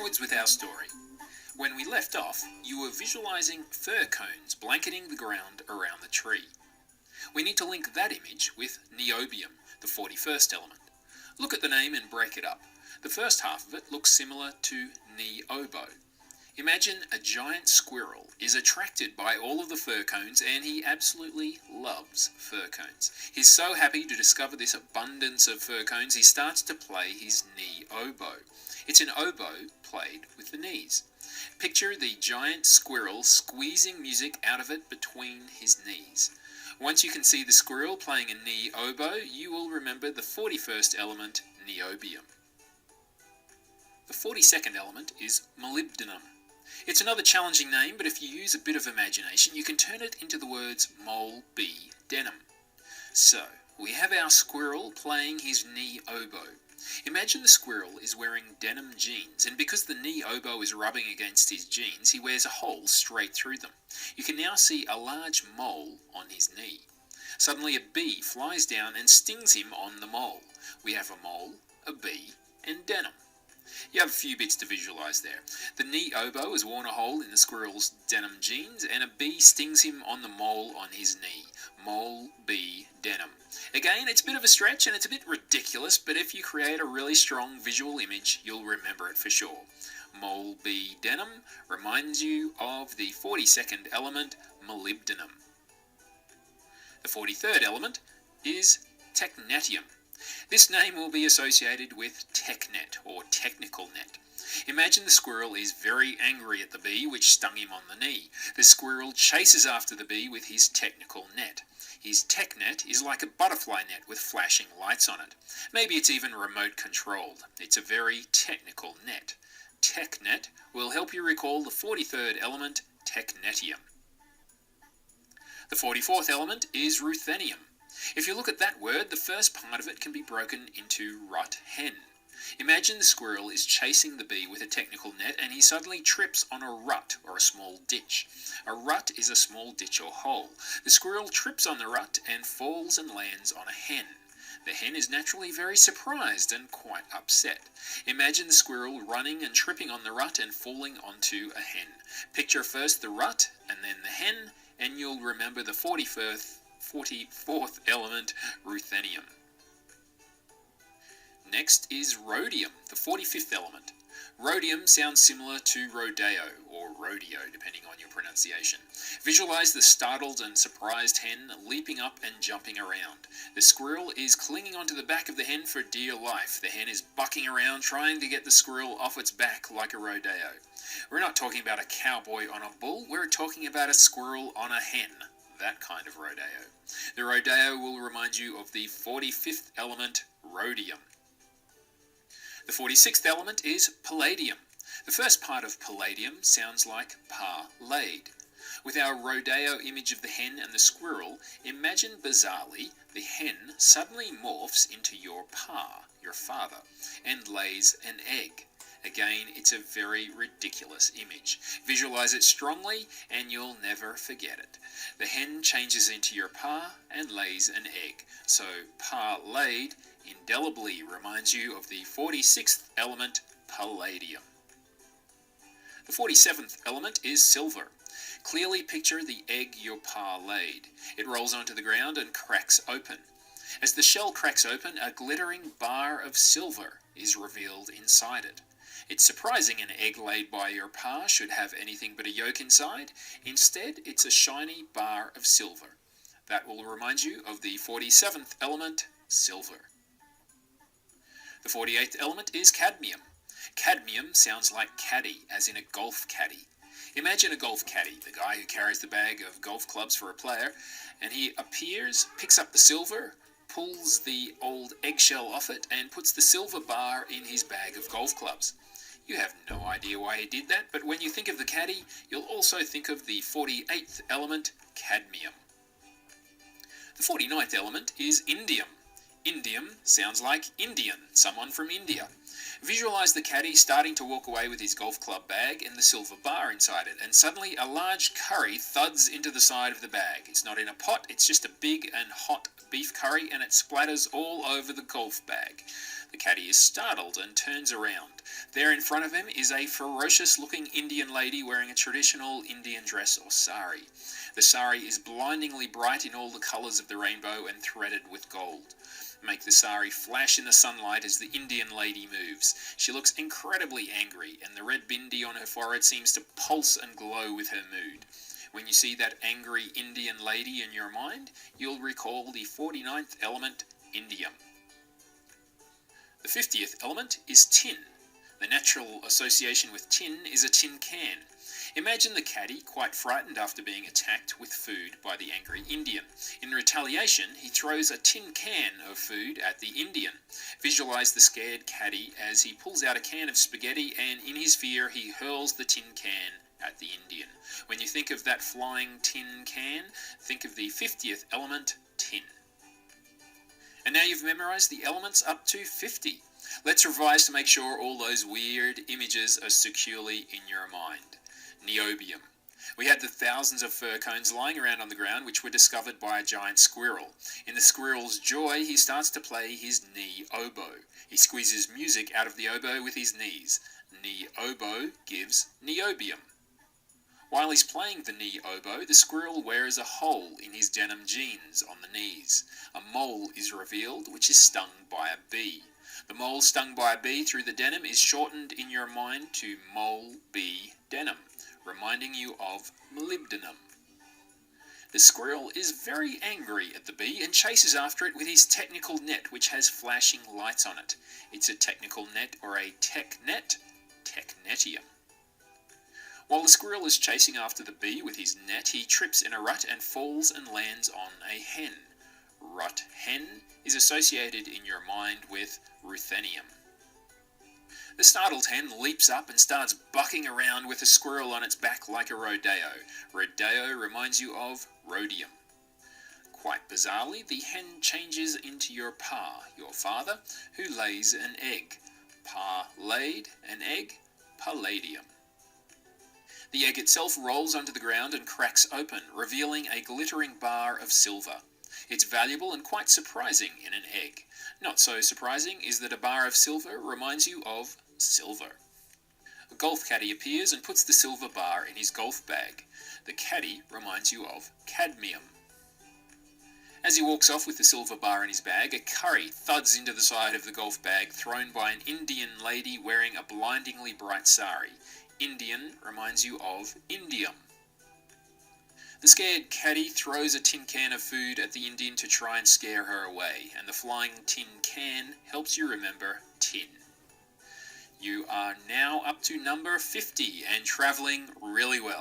Onwards with our story. When we left off, you were visualising fir cones blanketing the ground around the tree. We need to link that image with niobium, the 41st element. Look at the name and break it up. The first half of it looks similar to niobo. Imagine a giant squirrel is attracted by all of the fir cones, and he absolutely loves fir cones. He's so happy to discover this abundance of fir cones, he starts to play his knee oboe. It's an oboe played with the knees. Picture the giant squirrel squeezing music out of it between his knees. Once you can see the squirrel playing a knee oboe, you will remember the 41st element, niobium. The 42nd element is molybdenum. It's another challenging name, but if you use a bit of imagination, you can turn it into the words molybdenum. So, we have our squirrel playing his knee oboe. Imagine the squirrel is wearing denim jeans, and because the knee oboe is rubbing against his jeans, he wears a hole straight through them. You can now see a large mole on his knee. Suddenly a bee flies down and stings him on the mole. We have a mole, a bee, and denim. You have a few bits to visualise there. The knee oboe has worn a hole in the squirrel's denim jeans, and a bee stings him on the mole on his knee. Mole, bee, denim. Again, it's a bit of a stretch and it's a bit ridiculous, but if you create a really strong visual image, you'll remember it for sure. Mole, bee, denim reminds you of the 42nd element, molybdenum. The 43rd element is technetium. This name will be associated with technet, or technical net. Imagine the squirrel is very angry at the bee which stung him on the knee. The squirrel chases after the bee with his technical net. His technet is like a butterfly net with flashing lights on it. Maybe it's even remote controlled. It's a very technical net. Technet will help you recall the 43rd element, technetium. The 44th element is ruthenium. If you look at that word, the first part of it can be broken into rut hen. Imagine the squirrel is chasing the bee with a technical net and he suddenly trips on a rut, or a small ditch. A rut is a small ditch or hole. The squirrel trips on the rut and falls and lands on a hen. The hen is naturally very surprised and quite upset. Imagine the squirrel running and tripping on the rut and falling onto a hen. Picture first the rut and then the hen, and you'll remember the 44th element, ruthenium. Next is rhodium, the 45th element. Rhodium sounds similar to rodeo, or rodeo, depending on your pronunciation. Visualize the startled and surprised hen leaping up and jumping around. The squirrel is clinging onto the back of the hen for dear life. The hen is bucking around, trying to get the squirrel off its back like a rodeo. We're not talking about a cowboy on a bull, we're talking about a squirrel on a hen. That kind of rodeo. The rodeo will remind you of the 45th element, rhodium. The 46th element is palladium. The first part of palladium sounds like par-laid. With our rodeo image of the hen and the squirrel, imagine bizarrely the hen suddenly morphs into your pa, your father, and lays an egg. Again, it's a very ridiculous image. Visualize it strongly and you'll never forget it. The hen changes into your pa and lays an egg. So par-laid indelibly reminds you of the 46th element, palladium. The 47th element is silver. Clearly picture the egg your pa laid. It rolls onto the ground and cracks open. As the shell cracks open, a glittering bar of silver is revealed inside it. It's surprising an egg laid by your pa should have anything but a yolk inside. Instead, it's a shiny bar of silver. That will remind you of the 47th element, silver. The 48th element is cadmium. Cadmium sounds like caddy, as in a golf caddy. Imagine a golf caddy, the guy who carries the bag of golf clubs for a player, and he appears, picks up the silver, pulls the old eggshell off it, and puts the silver bar in his bag of golf clubs. You have no idea why he did that, but when you think of the caddy, you'll also think of the 48th element, cadmium. The 49th element is indium. Indium sounds like Indian, someone from India. Visualize the caddy starting to walk away with his golf club bag and the silver bar inside it, and suddenly a large curry thuds into the side of the bag. It's not in a pot, it's just a big and hot beef curry, and it splatters all over the golf bag. The caddy is startled and turns around. There in front of him is a ferocious-looking Indian lady wearing a traditional Indian dress or sari. The sari is blindingly bright in all the colours of the rainbow and threaded with gold. Make the sari flash in the sunlight as the Indian lady moves. She looks incredibly angry, and the red bindi on her forehead seems to pulse and glow with her mood. When you see that angry Indian lady in your mind, you'll recall the 49th element, indium. The 50th element is tin. The natural association with tin is a tin can. Imagine the caddy quite frightened after being attacked with food by the angry Indian. In retaliation, he throws a tin can of food at the Indian. Visualize the scared caddy as he pulls out a can of spaghetti, and in his fear he hurls the tin can at the Indian. When you think of that flying tin can, think of the 50th element, tin. And now you've memorized the elements up to 50. Let's revise to make sure all those weird images are securely in your mind. Niobium. We had the thousands of fir cones lying around on the ground which were discovered by a giant squirrel. In the squirrel's joy, he starts to play his knee oboe. He squeezes music out of the oboe with his knees. Knee oboe gives niobium. While he's playing the knee oboe, the squirrel wears a hole in his denim jeans on the knees. A mole is revealed which is stung by a bee. The mole stung by a bee through the denim is shortened in your mind to mole bee denim, reminding you of molybdenum. The squirrel is very angry at the bee and chases after it with his technical net, which has flashing lights on it. It's a technical net or a tech net, technetium. While the squirrel is chasing after the bee with his net, he trips in a rut and falls and lands on a hen. Rut hen is associated in your mind with ruthenium. The startled hen leaps up and starts bucking around with a squirrel on its back like a rodeo. Rodeo reminds you of rhodium. Quite bizarrely, the hen changes into your pa, your father, who lays an egg. Pa laid an egg, palladium. The egg itself rolls onto the ground and cracks open, revealing a glittering bar of silver. It's valuable and quite surprising in an egg. Not so surprising is that a bar of silver reminds you of silver. A golf caddy appears and puts the silver bar in his golf bag. The caddy reminds you of cadmium. As he walks off with the silver bar in his bag, a curry thuds into the side of the golf bag thrown by an Indian lady wearing a blindingly bright sari. Indian reminds you of indium. The scared caddy throws a tin can of food at the Indian to try and scare her away, and the flying tin can helps you remember tin. You are now up to number 50 and travelling really well.